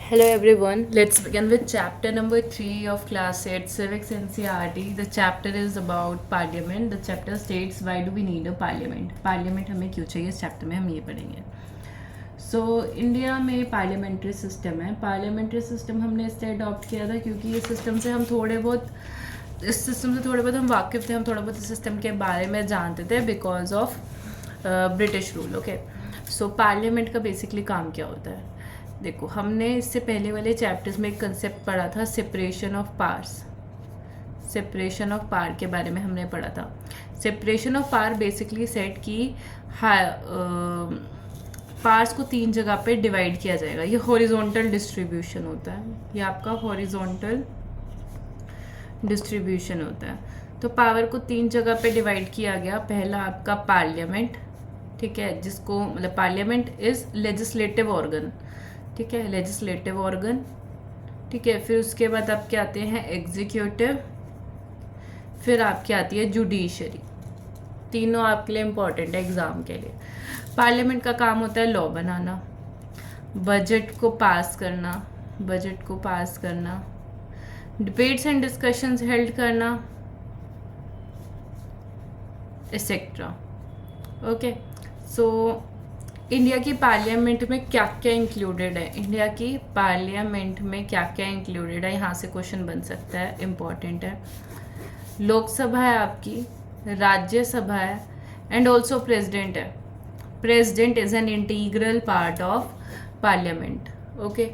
Hello everyone. Let's begin with chapter number 3 of class 8 Civics NCERT. The chapter is about parliament. The chapter states why do we need a parliament? Parliament हमें क्यों चाहिए? इस chapter में हम ये पढ़ेंगे. So India में parliamentary system है. पार्लियामेंट्री सिस्टम हमने इससे अडॉप्ट किया था क्योंकि इस सिस्टम से हम थोड़े बहुत हम वाकिफ़ थे. हम थोड़ा बहुत इस सिस्टम के बारे में जानते थे because of British rule. Okay, so parliament का बेसिकली काम क्या होता है? देखो, हमने इससे पहले वाले चैप्टर्स में एक कंसेप्ट पढ़ा था, separation of powers. Separation of power के बारे में हमने पढ़ा था. Separation of power basically set की पावर्स को 3 जगह पे डिवाइड किया जाएगा. ये हॉरिजॉन्टल डिस्ट्रीब्यूशन होता है. ये आपका हॉरिजॉन्टल डिस्ट्रीब्यूशन होता है. तो पावर को 3 जगह पे डिवाइड किया गया. पहला आपका पार्लियामेंट, ठीक है, जिसको मतलब पार्लियामेंट इज लेजिस्लेटिव ऑर्गन, ठीक है, लेजिस्लेटिव ऑर्गन, ठीक है. फिर उसके बाद आपके आते हैं एग्जीक्यूटिव, फिर आपके आती है जुडिशरी. तीनों आपके लिए इम्पॉर्टेंट है एग्ज़ाम के लिए. पार्लियामेंट का काम होता है लॉ बनाना, बजट को पास करना, बजट को पास करना, डिबेट्स एंड डिस्कशंस हेल्ड करना, एक्सेट्रा. ओके, सो इंडिया की पार्लियामेंट में क्या क्या इंक्लूडेड है? इंडिया की पार्लियामेंट में क्या क्या इंक्लूडेड है? यहाँ से क्वेश्चन बन सकता है, इम्पॉर्टेंट है. लोकसभा है आपकी, राज्यसभा है, एंड ऑल्सो प्रेसिडेंट है. President is an integral part of parliament. Okay,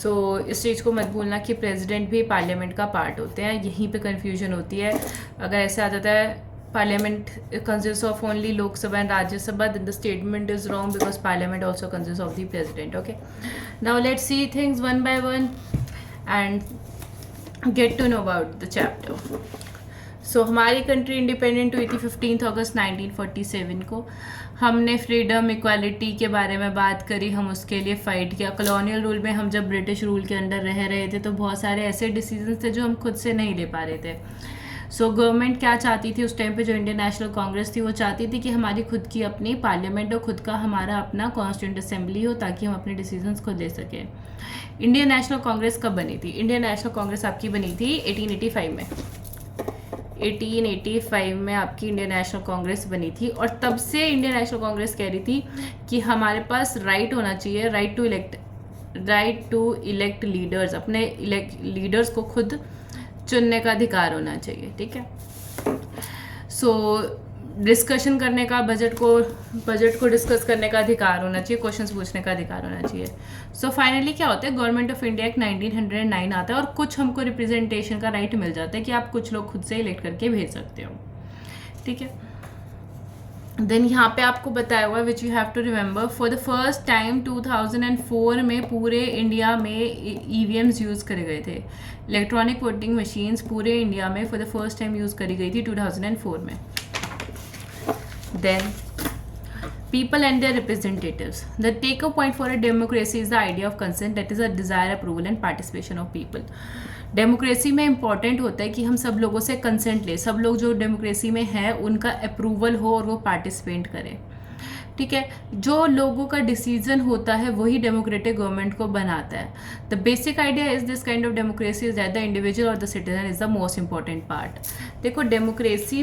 so इस चीज़ को मत भूलना कि प्रेसिडेंट भी पार्लियामेंट का पार्ट होते हैं. यहीं पे कन्फ्यूजन होती है. अगर ऐसे आ जाता है Parliament consists of only Lok Sabha and Rajya Sabha, then the statement is wrong because Parliament also consists of the President. Okay, now let's see things one by one and get to know about the chapter. So हमारी country independent हुई थी 15 अगस्त 1947 को. हमने freedom equality के बारे में बात करी, हम उसके लिए फ़ाइट किया. कॉलोनियल रूल में हम जब ब्रिटिश रूल के अंडर रह रहे थे तो बहुत सारे ऐसे डिसीजंस थे जो हम खुद से नहीं ले पा रहे थे. सो गवर्नमेंट क्या चाहती थी उस टाइम पे, जो इंडियन नेशनल कांग्रेस थी, वो चाहती थी कि हमारी खुद की अपनी पार्लियामेंट हो, खुद का हमारा अपना कॉन्स्टिट्यूंट असेंबली हो, ताकि हम अपने डिसीजंस खुद ले सकें. इंडियन नेशनल कांग्रेस कब बनी थी? इंडियन नेशनल कांग्रेस आपकी बनी थी 1885 में. 1885 में आपकी इंडियन नेशनल कांग्रेस बनी थी. और तब से इंडियन नेशनल कांग्रेस कह रही थी कि हमारे पास राइट होना चाहिए, राइट टू इलेक्ट लीडर्स. अपने लीडर्स को खुद चुनने का अधिकार होना चाहिए, ठीक है. सो डिस्कशन करने का, बजट को डिस्कस करने का अधिकार होना चाहिए, क्वेश्चंस पूछने का अधिकार होना चाहिए. सो फाइनली क्या होता है, गवर्नमेंट ऑफ इंडिया एक्ट 1909 आता है और कुछ हमको रिप्रेजेंटेशन का राइट मिल जाता है कि आप कुछ लोग खुद से इलेक्ट करके भेज सकते हो, ठीक है. देन यहाँ पे आपको बताया हुआ which you have to remember, for the first time 2004 में पूरे इंडिया में EVMs यूज़ करे गए थे. इलेक्ट्रॉनिक वोटिंग मशीन्स पूरे इंडिया में for the first time use करी गई थी 2004 में. Then people and their representatives. The take-up point for a democracy is the idea of consent, that is a desire, approval and participation of people. Democracy में important होता है कि हम सब लोगों से कंसेंट लें, सब लोग जो डेमोक्रेसी में है उनका अप्रूवल हो और वो पार्टिसिपेट करें, ठीक है. जो लोगों का डिसीजन होता है वही डेमोक्रेटिक गवर्नमेंट को बनाता है. The basic idea is this kind of democracy is that the individual और the citizen is the most important part. देखो, डेमोक्रेसी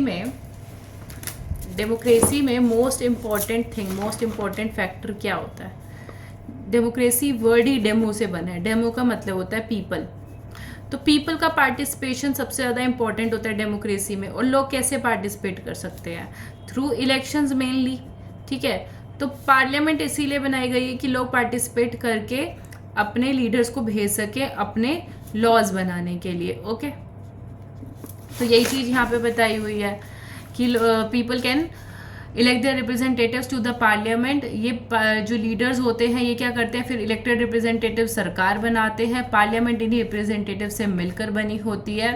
में मोस्ट इम्पॉर्टेंट फैक्टर क्या होता है? डेमोक्रेसी वर्ड ही डेमो से बना है. डेमो का मतलब होता है पीपल. तो पीपल का पार्टिसिपेशन सबसे ज़्यादा इंपॉर्टेंट होता है डेमोक्रेसी में. और लोग कैसे पार्टिसिपेट कर सकते हैं? थ्रू इलेक्शंस मेनली, ठीक है. तो पार्लियामेंट इसीलिए बनाई गई है कि लोग पार्टिसिपेट करके अपने लीडर्स को भेज सके अपने लॉज बनाने के लिए. ओके, तो यही चीज़ यहाँ पे बताई हुई है कि people can elect their representatives to the parliament. ये जो लीडर्स होते हैं ये क्या करते हैं, फिर इलेक्टेड रिप्रेजेंटेटिव सरकार बनाते हैं. पार्लियामेंट इन्हीं रिप्रेजेंटेटिव से मिलकर बनी होती है.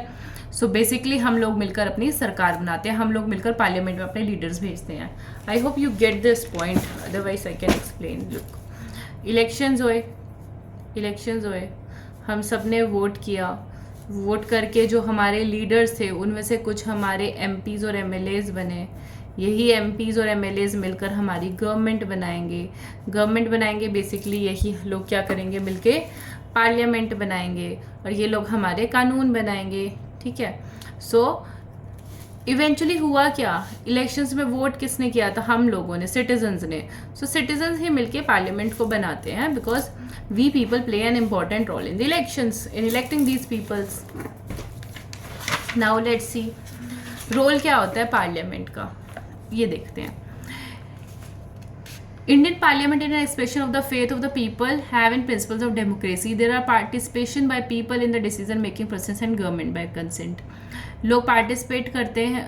सो बेसिकली हम लोग मिलकर अपनी सरकार बनाते हैं, हम लोग मिलकर पार्लियामेंट में अपने लीडर्स भेजते हैं. I hope you get this point, otherwise I can explain. Look, elections हुए, हम सब ने वोट किया. वोट करके जो हमारे लीडर्स थे उनमें से कुछ हमारे MPs और MLAs बने. यही MPs और MLAs मिलकर हमारी गवर्नमेंट बनाएंगे बेसिकली यही लोग क्या करेंगे, मिलके पार्लियामेंट बनाएंगे और ये लोग हमारे कानून बनाएंगे, ठीक है। सो इवेंचुअली हुआ क्या, इलेक्शंस में वोट किसने किया था, हम लोगों ने, सिटीजन्स ने। सो सिटीजन्स ही मिलके पार्लियामेंट को बनाते हैं, because we people play an important role in the elections, in electing these peoples. Now let's see role क्या होता है पार्लियामेंट का, ये देखते हैं। Indian Parliament is an expression of the faith of the people, have in principles of democracy. There are participation by people in the decision making process and government by consent. लोग participate करते हैं,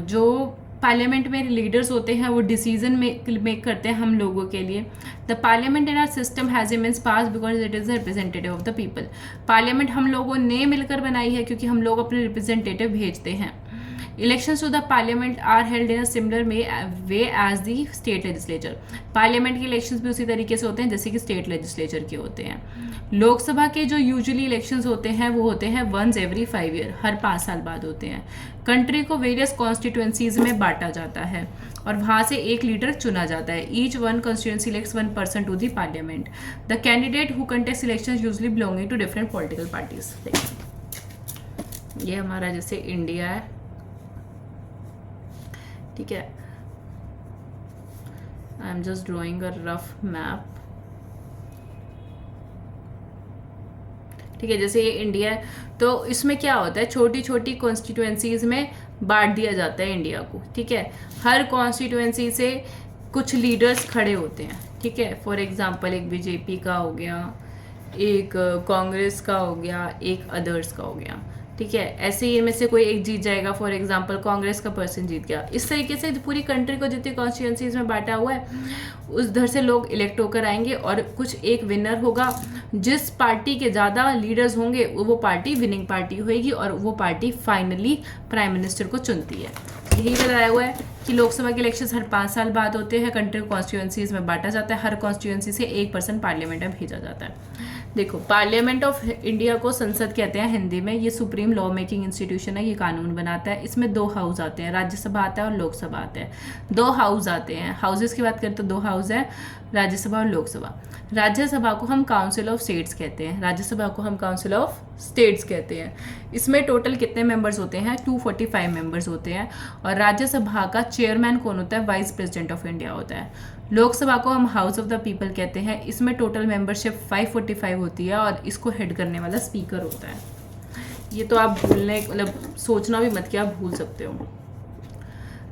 जो parliament में leaders होते हैं वो decision make करते हैं हम लोगों के लिए। The parliament in our system has immense pass because it is the representative of the people. Parliament हम लोगों ने मिलकर बनाई है क्योंकि हम लोग अपने रिप्रेजेंटेटिव भेजते हैं। Elections to the parliament are held in a similar way as the state legislature. Parliament के इलेक्शंस भी उसी तरीके से होते हैं जैसे कि स्टेट लेजिस्लेचर के होते हैं। लोकसभा के जो यूजुअली इलेक्शंस होते हैं वो होते हैं वंस एवरी 5 ईयर, हर 5 साल बाद होते हैं। कंट्री को वेरियस कॉन्स्टिट्यूएंसीज में बांटा जाता है और वहाँ से एक लीडर चुना जाता है। Each one constituency elects 1 person to the parliament. The candidate who contest elections usually belonging to different political parties. ये हमारा जैसे इंडिया है, ठीक है। I am just drawing a rough map, ठीक है। जैसे ये इंडिया है तो इसमें क्या होता है, छोटी छोटी कॉन्स्टिट्यूएंसीज में बांट दिया जाता है इंडिया को, ठीक है। हर कॉन्स्टिट्यूएंसी से कुछ लीडर्स खड़े होते हैं, ठीक है। फॉर एग्जांपल एक बीजेपी का हो गया, एक कांग्रेस का हो गया, एक अदर्स का हो गया, ठीक है। ऐसे ही इनमें से कोई एक जीत जाएगा, फॉर एग्जांपल कांग्रेस का पर्सन जीत गया। इस तरीके से पूरी कंट्री को जितनी कॉन्स्टिट्यूएंसीज में बांटा हुआ है उधर से लोग इलेक्ट होकर आएंगे और कुछ एक विनर होगा। जिस पार्टी के ज़्यादा लीडर्स होंगे वो पार्टी विनिंग पार्टी होगी और वो पार्टी फाइनली प्राइम मिनिस्टर को चुनती है। यही बताया हुआ है कि लोकसभा के इलेक्शन हर 5 साल बाद होते हैं। कंट्री को कॉन्स्टिट्यूएंसीज में बांटा जाता है, हर कॉन्स्टिट्यूएंसी से एक पर्सन पार्लियामेंट में भेजा जाता है। देखो, पार्लियामेंट ऑफ इंडिया को संसद कहते हैं हिंदी में। ये सुप्रीम लॉ मेकिंग इंस्टीट्यूशन है, ये कानून बनाता है। इसमें 2 हाउस आते हैं, राज्यसभा आता है और लोकसभा आता है। 2 हाउस आते हैं। हाउसेस की बात करें तो 2 हाउस है, राज्यसभा और लोकसभा। राज्यसभा को हम काउंसिल ऑफ स्टेट्स कहते हैं, राज्यसभा को हम काउंसिल ऑफ स्टेट्स कहते हैं। इसमें टोटल कितने मेंबर्स होते हैं, 245 मेंबर्स होते हैं। और राज्यसभा का चेयरमैन कौन होता है, वाइस प्रेसिडेंट ऑफ इंडिया होता है। लोकसभा को हम हाउस ऑफ द पीपल कहते हैं। इसमें टोटल मेंबरशिप 545 होती है और इसको हेड करने वाला स्पीकर होता है। ये तो आप भूलने, मतलब सोचना भी मत कि आप भूल सकते हो।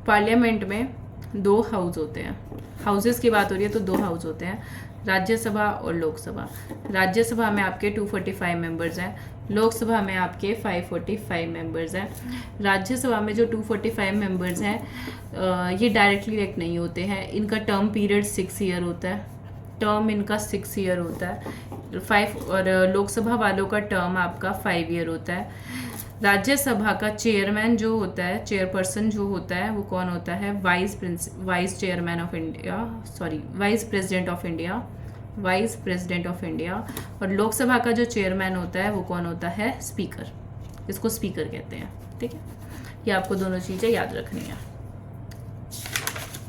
पार्लियामेंट में 2 हाउस होते हैं। हाउसेस की बात हो रही है तो 2 हाउस होते हैं, राज्यसभा और लोकसभा। राज्यसभा में आपके 245 मेंबर्स हैं, लोकसभा में आपके 545 मेंबर्स हैं। राज्यसभा में जो 245 मेंबर्स हैं ये डायरेक्टली इलेक्ट नहीं होते हैं। इनका टर्म पीरियड 6 ईयर होता है, टर्म इनका 6 ईयर होता है। 5 और लोकसभा वालों का टर्म आपका 5 ईयर होता है। राज्यसभा का चेयरमैन जो होता है, चेयरपर्सन जो होता है वो कौन होता है, vice chairman of India, vice president of India, vice president of India. और लोकसभा का जो चेयरमैन होता है वो कौन होता है, स्पीकर। इसको स्पीकर कहते हैं, ठीक है। ये आपको दोनों चीज़ें याद रखनी है।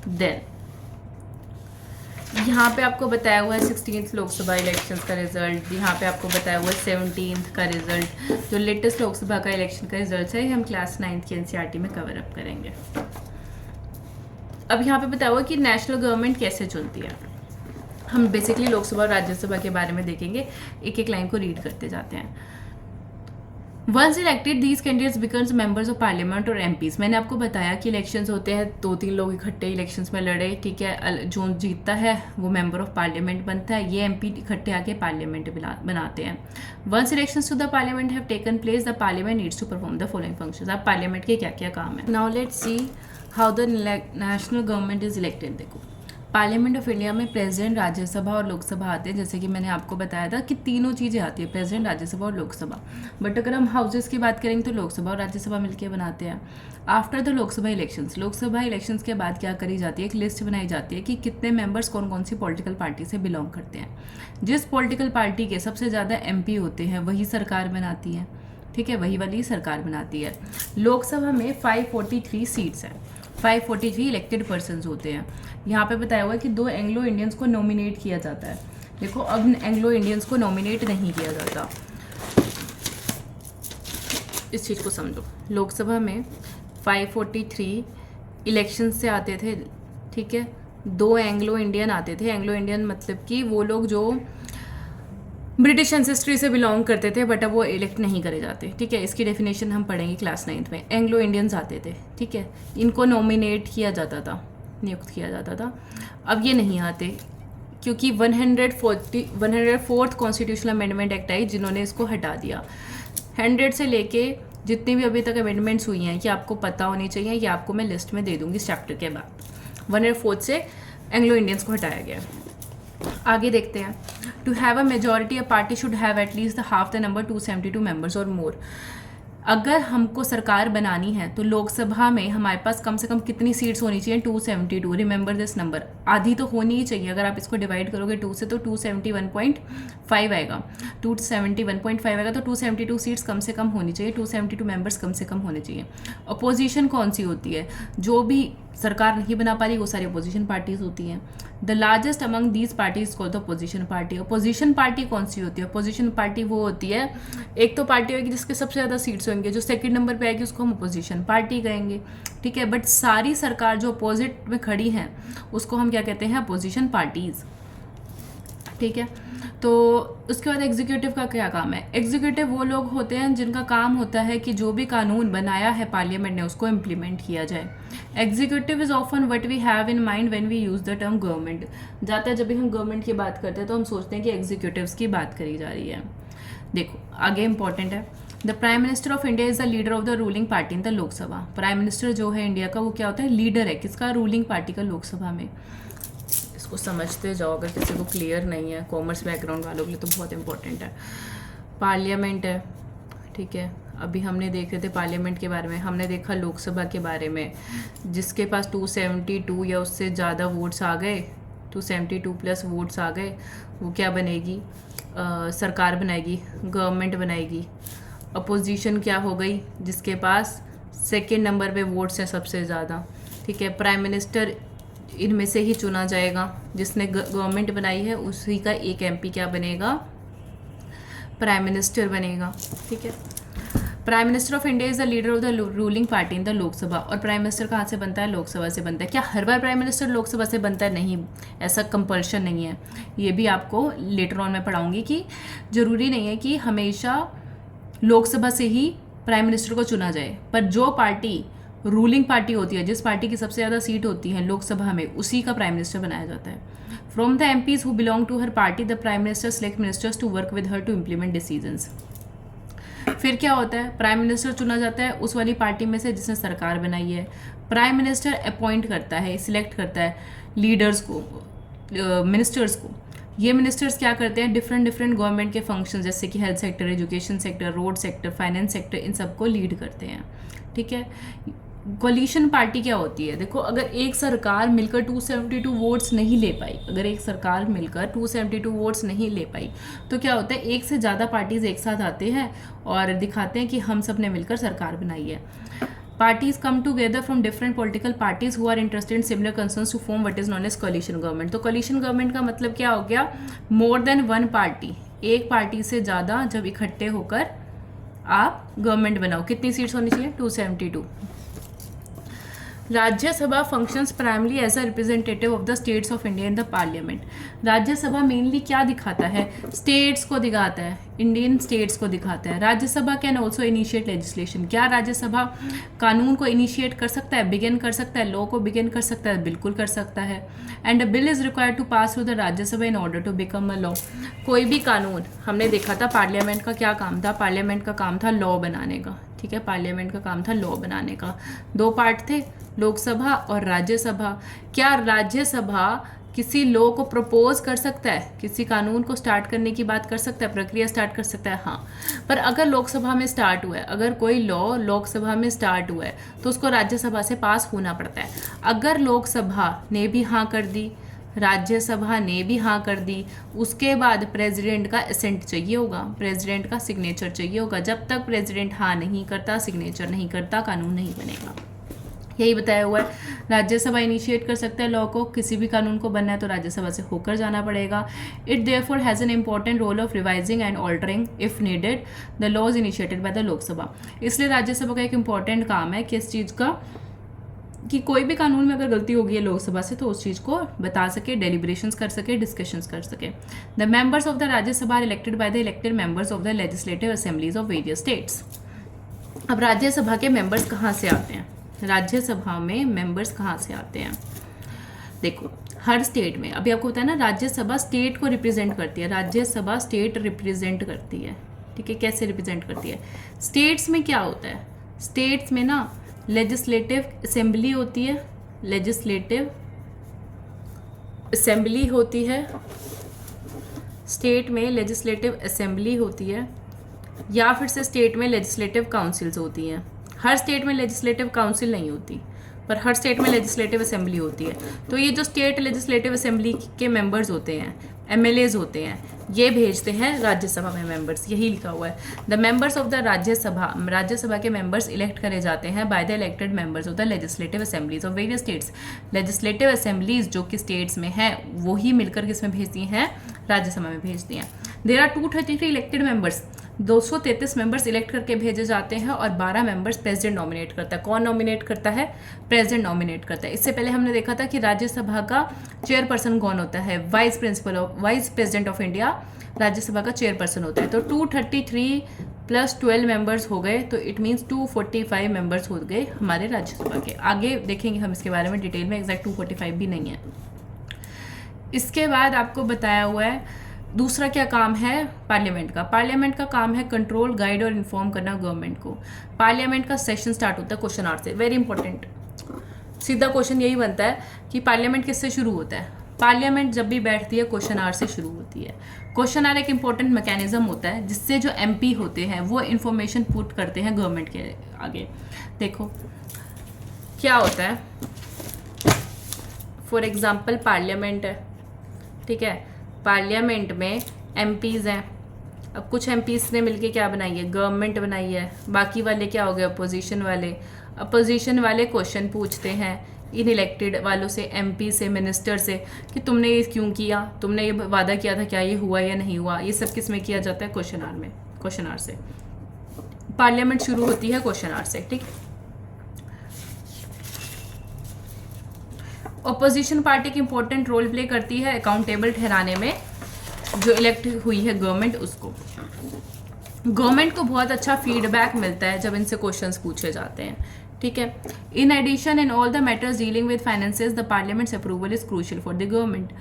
देन यहाँ पे आपको बताया हुआ है 16th लोकसभा इलेक्शंस का रिजल्ट। यहाँ पे आपको बताया हुआ है 17th का रिजल्ट। जो लेटेस्ट लोकसभा का इलेक्शन का रिजल्ट है हम क्लास 9th की एनसीईआरटी में कवर अप करेंगे। अब यहाँ पे बताया हुआ कि नेशनल गवर्नमेंट कैसे चुनती है। हम बेसिकली लोकसभा और राज्यसभा के बारे में देखेंगे, एक एक लाइन को रीड करते जाते हैं। Once elected these candidates becomes members of parliament और एमपीज। मैंने आपको बताया कि इलेक्शंस होते हैं, 2-3 लोग इकट्ठे इलेक्शंस में लड़े, ठीक है। जो जीतता है वो मेंबर ऑफ पार्लियामेंट बनता है। ये एमपी इकट्ठे आके पार्लियामेंट बनाते हैं। Once elections to the parliament have taken place, the parliament needs to perform the following functions. अब पार्लियामेंट के क्या क्या काम है। Now let's see how the national government is elected. देखो, पार्लियामेंट ऑफ इंडिया में प्रेसिडेंट, राज्यसभा और लोकसभा आते हैं। जैसे कि मैंने आपको बताया था कि तीनों चीज़ें आती है, प्रेसिडेंट, राज्यसभा और लोकसभा। बट अगर हम हाउसेस की बात करेंगे तो लोकसभा और राज्यसभा मिलकर बनाते हैं। After the Lok Sabha elections, Lok Sabha elections के बाद क्या करी जाती है, एक लिस्ट बनाई जाती है कि कितने मेंबर्स कौन कौन सी पॉलिटिकल पार्टी से बिलोंग करते हैं। जिस पॉलिटिकल पार्टी के सबसे ज़्यादा एमपी होते हैं वही सरकार बनाती है, ठीक है, वही वाली सरकार बनाती है। लोकसभा में 543 सीट्स हैं, 543 इलेक्टेड पर्सन्स होते हैं। यहाँ पे बताया हुआ है कि 2 एंग्लो इंडियंस को नॉमिनेट किया जाता है। देखो अब एंग्लो इंडियंस को नॉमिनेट नहीं किया जाता। इस चीज़ को समझो, लोकसभा में 543 इलेक्शन से आते थे, ठीक है, 2 एंग्लो इंडियन आते थे। एंग्लो इंडियन मतलब कि वो लोग जो ब्रिटिश एंसेस्ट्री से बिलोंग करते थे, बट अब वो इलेक्ट नहीं करे जाते, ठीक है। इसकी डेफिनेशन हम पढ़ेंगे क्लास 9th में। एंग्लो इंडियंस आते थे, ठीक है, इनको नॉमिनेट किया जाता था, नियुक्त किया जाता था। अब ये नहीं आते क्योंकि 104th कॉन्स्टिट्यूशनल अमेंडमेंट एक्ट आई, जिन्होंने इसको हटा दिया। 100 से लेके जितनी भी अभी तक अमेंडमेंट्स हुई हैं, कि आपको पता होनी चाहिए, ये आपको मैं लिस्ट में दे दूंगी इस चैप्टर के बाद। 104 से एंग्लो इंडियंस को हटाया गया। आगे देखते हैं। To have a majority a party should have at least half the number 272 members और मोर। अगर हमको सरकार बनानी है तो लोकसभा में हमारे पास कम से कम कितनी सीट्स होनी चाहिए? 272। रिमेंबर दिस नंबर, आधी तो होनी ही चाहिए। अगर आप इसको डिवाइड करोगे 2 से तो 271.5 आएगा। 271.5 आएगा तो 272 सीट्स कम से कम होनी चाहिए, 272 मेंबर्स कम से कम होने चाहिए। अपोजिशन कौन सी होती है? जो भी सरकार नहीं बना पा रही वो सारी अपोजिशन पार्टीज होती हैं। The largest among these parties called the opposition party. Opposition party कौन सी होती है? अपोजिशन पार्टी वो होती है, एक तो पार्टी होगी जिसके सबसे ज़्यादा सीट्स होंगे, जो सेकंड नंबर पे आएगी उसको हम अपोजिशन पार्टी कहेंगे, ठीक है। बट सारी सरकार जो अपोजिट में खड़ी हैं उसको हम क्या कहते हैं? अपोजिशन पार्टीज, ठीक है। तो उसके बाद एग्जीक्यूटिव का क्या काम है? एग्जीक्यूटिव वो लोग होते हैं जिनका काम होता है कि जो भी कानून बनाया है पार्लियामेंट ने उसको इम्प्लीमेंट किया जाए। Executive is often what we have in mind when we use the term government. जाता है जब भी हम गवर्नमेंट की बात करते हैं तो हम सोचते हैं कि एग्जीक्यूटिव्स की बात करी जा रही है। देखो आगे इंपॉर्टेंट है, the prime minister of India is the leader of the ruling party in the Lok Sabha. Prime minister जो है इंडिया का वो क्या होता है? लीडर है किसका? रूलिंग पार्टी का लोकसभा में। इसको समझते जाओ, अगर किसी को क्लियर नहीं है, कॉमर्स बैकग्राउंड वालों के लिए तो बहुत इंपॉर्टेंट है। पार्लियामेंट है, ठीक है, अभी हमने देख रहे थे पार्लियामेंट के बारे में, हमने देखा लोकसभा के बारे में। जिसके पास 272 या उससे ज़्यादा वोट्स आ गए, 272 प्लस वोट्स आ गए, वो क्या बनेगी? सरकार बनाएगी, गवर्नमेंट बनाएगी। अपोजिशन क्या हो गई? जिसके पास सेकेंड नंबर पे वोट्स हैं सबसे ज़्यादा, ठीक है। प्राइम मिनिस्टर इनमें से ही चुना जाएगा, जिसने गवर्नमेंट बनाई है उसी का एक एमपी क्या बनेगा? प्राइम मिनिस्टर बनेगा, ठीक है। Prime minister of India is the leader of the ruling party in the Lok Sabha. और प्राइम मिनिस्टर कहाँ से बनता है? लोकसभा से बनता है। क्या हर बार प्राइम मिनिस्टर लोकसभा से बनता है? नहीं, ऐसा कंपल्शन नहीं है। ये भी आपको लेटर ऑन में पढ़ाऊंगी कि जरूरी नहीं है कि हमेशा लोकसभा से ही प्राइम मिनिस्टर को चुना जाए, पर जो पार्टी रूलिंग पार्टी होती है, जिस पार्टी की सबसे ज़्यादा सीट होती है लोकसभा में, उसी का प्राइम मिनिस्टर बनाया जाता है। From the MPs who belong to her party the prime minister select ministers to work with her to implement decisions. फिर क्या होता है? प्राइम मिनिस्टर चुना जाता है उस वाली पार्टी में से जिसने सरकार बनाई है। प्राइम मिनिस्टर अपॉइंट करता है, सिलेक्ट करता है लीडर्स को, मिनिस्टर्स को। ये मिनिस्टर्स क्या करते हैं? डिफरेंट गवर्नमेंट के फंक्शन जैसे कि health sector, education sector, road sector, finance sector, इन सबको लीड करते हैं, ठीक है। कोलिशन पार्टी क्या होती है? देखो अगर एक सरकार मिलकर 272 वोट्स नहीं ले पाई, अगर एक सरकार मिलकर 272 वोट्स नहीं ले पाई तो क्या होता है? एक से ज़्यादा पार्टीज एक साथ आते हैं और दिखाते हैं कि हम सब ने मिलकर सरकार बनाई है। Parties come together from different political parties who are interested in similar concerns to form what is known as coalition government. तो कोलिशन गवर्नमेंट का मतलब क्या हो गया? मोर देन वन पार्टी, एक पार्टी से ज़्यादा जब इकट्ठे होकर आप गवर्नमेंट बनाओ। कितनी सीट्स होनी चाहिए? 272। Rajya Sabha functions primarily as a representative of the states of India in the parliament. Rajya Sabha mainly क्या दिखाता है? स्टेट्स को दिखाता है, इंडियन स्टेट्स को दिखाता है। Rajya Sabha can also initiate legislation. क्या राज्यसभा कानून को इनिशिएट कर सकता है, बिगिन कर सकता है, लॉ को बिगिन कर सकता है? बिल्कुल कर सकता है। And a bill is required to pass through the Rajya Sabha in order to become a law. कोई भी कानून, हमने देखा था पार्लियामेंट का क्या काम था? पार्लियामेंट का काम था लॉ बनाने का, ठीक है। पार्लियामेंट का काम था लॉ बनाने का। 2 पार्ट थे, लोकसभा और राज्यसभा। क्या राज्यसभा किसी लॉ को प्रपोज कर सकता है? किसी कानून को स्टार्ट करने की बात कर सकता है, प्रक्रिया स्टार्ट कर सकता है? हाँ। पर अगर लोकसभा में स्टार्ट हुआ है, अगर कोई लॉ लोकसभा में स्टार्ट हुआ है तो उसको राज्यसभा से पास होना पड़ता है। अगर लोकसभा ने भी हाँ कर दी, राज्यसभा ने भी हाँ कर दी, उसके बाद प्रेसिडेंट का असेंट चाहिए होगा, प्रेसिडेंट का सिग्नेचर चाहिए होगा। जब तक प्रेसिडेंट हाँ नहीं करता, सिग्नेचर नहीं करता, कानून नहीं बनेगा। यही बताया हुआ है। राज्यसभा इनिशिएट कर सकता है लॉ को, किसी भी कानून को बनना है तो राज्यसभा से होकर जाना पड़ेगा। It therefore has an important role of revising and altering if needed the laws initiated by the Lok Sabha. इसलिए राज्यसभा का एक इंपॉर्टेंट काम है किस चीज़ का, कि कोई भी कानून में अगर गलती होगी है लोकसभा से तो उस चीज़ को बता सके, डेलिब्रेशंस कर सके, डिस्कशंस कर सके। The members of the Rajya Sabha are elected by the elected members of the legislative assemblies of various states. अब राज्यसभा के मेंबर्स कहाँ से आते हैं, राज्यसभा में मेंबर्स कहाँ से आते हैं? देखो, हर स्टेट में, अभी आपको पता है ना, राज्यसभा स्टेट को रिप्रेजेंट करती है, राज्यसभा स्टेट रिप्रेजेंट करती है, ठीक है। कैसे रिप्रेजेंट करती है? स्टेट्स में क्या होता है, स्टेट्स में ना लेजिस्लेटिव असेंबली होती है, लेजिस्लेटिव असेंबली होती है, स्टेट में लेजिस्लेटिव असेंबली होती है, या फिर से स्टेट में लेजिस्लेटिव काउंसिल्स होती हैं। हर स्टेट में लेजिस्लेटिव काउंसिल नहीं होती, पर हर स्टेट में लेजिस्लेटिव असेंबली होती है। तो ये जो स्टेट लेजिस्लेटिव असेंबली के मेंबर्स होते हैं, एमएलएज होते हैं, ये भेजते हैं राज्यसभा में मेंबर्स, यही लिखा हुआ है। The members of the Rajya Sabha, Rajya Sabha के मेंबर्स इलेक्ट करे जाते हैं bye the elected members of the legislative assemblies of various states. Legislative assemblies जो कि स्टेट्स में है वही मिलकर किसमें भेजती हैं, राज्यसभा में भेजती हैं। There are 233 elected members, 233 members elect करके भेजे जाते हैं और 12 मेंबर्स प्रेसिडेंट नॉमिनेट करता है। कौन नॉमिनेट करता है? प्रेसिडेंट नॉमिनेट करता है। इससे पहले हमने देखा था कि राज्यसभा का चेयरपर्सन कौन होता है, vice president of India Rajya Sabha का चेयरपर्सन होता है। तो 233 प्लस 12 मेंबर्स हो गए, तो इट मीन्स 245 मेंबर्स हो गए हमारे राज्यसभा के। आगे देखेंगे हम इसके बारे में डिटेल में, एग्जैक्ट 245 भी नहीं है। इसके बाद आपको बताया हुआ है दूसरा क्या काम है पार्लियामेंट का। पार्लियामेंट का काम है कंट्रोल, गाइड और इन्फॉर्म करना गवर्नमेंट को। पार्लियामेंट का सेशन स्टार्ट होता है क्वेश्चन आवर से, वेरी इंपॉर्टेंट। सीधा क्वेश्चन यही बनता है कि पार्लियामेंट किससे शुरू होता है। पार्लियामेंट जब भी बैठती है क्वेश्चन आवर से शुरू होती है। क्वेश्चन आवर एक इंपॉर्टेंट मैकेनिज्म होता है जिससे जो एमपी होते हैं वो इन्फॉर्मेशन पुट करते हैं गवर्नमेंट के आगे। देखो क्या होता है, फॉर एग्जाम्पल पार्लियामेंट है, ठीक है, पार्लियामेंट में एमपीज़ हैं। अब कुछ एमपीज़ ने मिलके क्या बनाई है, गवर्नमेंट बनाई है। बाकी वाले क्या हो गए, अपोजिशन वाले। अपोजिशन वाले क्वेश्चन पूछते हैं इन इलेक्टेड वालों से, एमपी से, मिनिस्टर से, कि तुमने ये क्यों किया, तुमने ये वादा किया था, क्या ये हुआ या नहीं हुआ। ये सब किस में किया जाता है, क्वेश्चन आवर में। क्वेश्चन आवर से पार्लियामेंट शुरू होती है, क्वेश्चन आवर से, ठीक। ऑपोजिशन पार्टी की इंपॉर्टेंट रोल प्ले करती है अकाउंटेबल ठहराने में जो इलेक्ट हुई है गवर्नमेंट उसको। गवर्नमेंट को बहुत अच्छा फीडबैक मिलता है जब इनसे क्वेश्चंस पूछे जाते हैं, ठीक है। In addition in all the matters dealing with finances the parliament's approval is crucial for the government.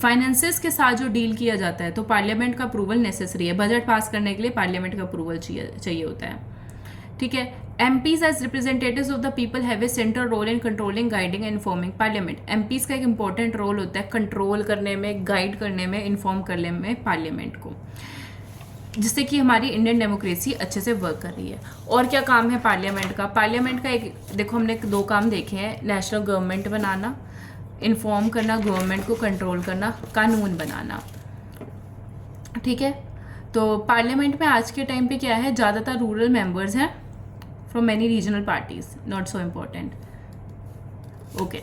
Finances के साथ जो डील किया जाता है तो पार्लियामेंट का अप्रूवल नेसेसरी है। बजट पास करने के लिए पार्लियामेंट का अप्रूवल चाहिए होता है, ठीक है। MPs as representatives of the people have a central role in controlling, guiding and informing parliament. MPs का एक important रोल होता है कंट्रोल करने में, गाइड करने में, इन्फॉर्म करने में पार्लियामेंट को, जिससे कि हमारी इंडियन डेमोक्रेसी अच्छे से वर्क कर रही है। और क्या काम है पार्लियामेंट का? पार्लियामेंट का एक, देखो हमने 2 काम देखे हैं, नेशनल गवर्नमेंट बनाना, इन्फॉर्म करना गवर्नमेंट को, कंट्रोल करना, कानून बनाना, ठीक है। तो पार्लियामेंट में आज के टाइम पे क्या है, ज़्यादातर रूरल मेंबर्स हैं from many regional parties, not so important. Okay.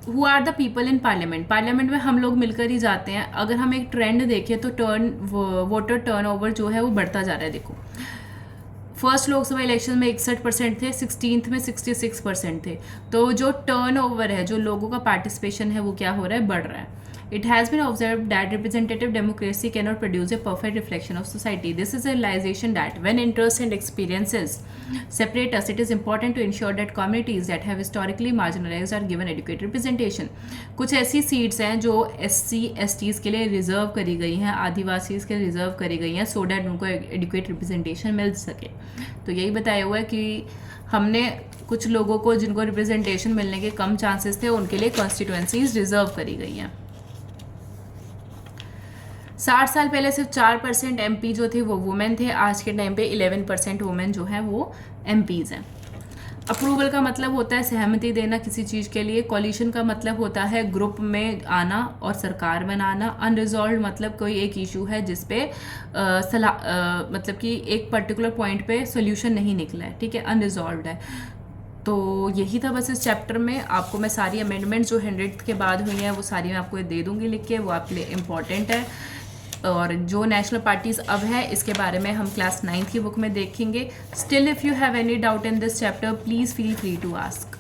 Who are the people in parliament? Parliament में हम लोग मिलकर ही जाते हैं। अगर हम एक ट्रेंड देखें तो वोटर टर्नओवर जो है वो बढ़ता जा रहा है। देखो फर्स्ट लोकसभा इलेक्शन में 61% थे, 16th में 66% थे। तो जो टर्नओवर है, जो लोगों का पार्टिसिपेशन है, वो क्या हो रहा है, बढ़ रहा है। It has been observed that representative democracy cannot produce a perfect reflection of society. This is a realization that when interests and experiences separate us, it is important to ensure that communities that have historically marginalized are given adequate representation. कुछ ऐसी seats हैं जो SC STs के लिए reserve करी गई हैं, आदिवासीज के लिए रिजर्व करी गई हैं, सो डैट उनको एडिक्वेट रिप्रेजेंटेशन मिल सके। तो यही बताया हुआ है कि हमने कुछ लोगों को जिनको रिप्रेजेंटेशन मिलने के कम चांसेस थे उनके लिए कॉन्स्टिट्यूएंसीज रिजर्व करी गई हैं। 60 साल पहले सिर्फ 4% MP जो थे वो वुमेन थे, आज के टाइम पे 11% वुमेन जो है वो MPs हैं। अप्रूवल का मतलब होता है सहमति देना किसी चीज़ के लिए। कॉलिशन का मतलब होता है ग्रुप में आना और सरकार बनाना। अनरिजॉल्व मतलब कोई एक इशू है जिस पे मतलब कि एक पर्टिकुलर पॉइंट पे सोल्यूशन नहीं निकला है, ठीक है, अनरिजॉल्व है। तो यही था बस इस चैप्टर में। आपको मैं सारी अमेंडमेंट जो 100 के बाद हुई हैं वो सारी मैं आपको ये दे दूँगी लिख के, वो आपके लिए इम्पॉर्टेंट है। और जो नेशनल पार्टीज़ अब है इसके बारे में हम क्लास 9th की बुक में देखेंगे। Still if you have any doubt in this chapter please feel free to ask.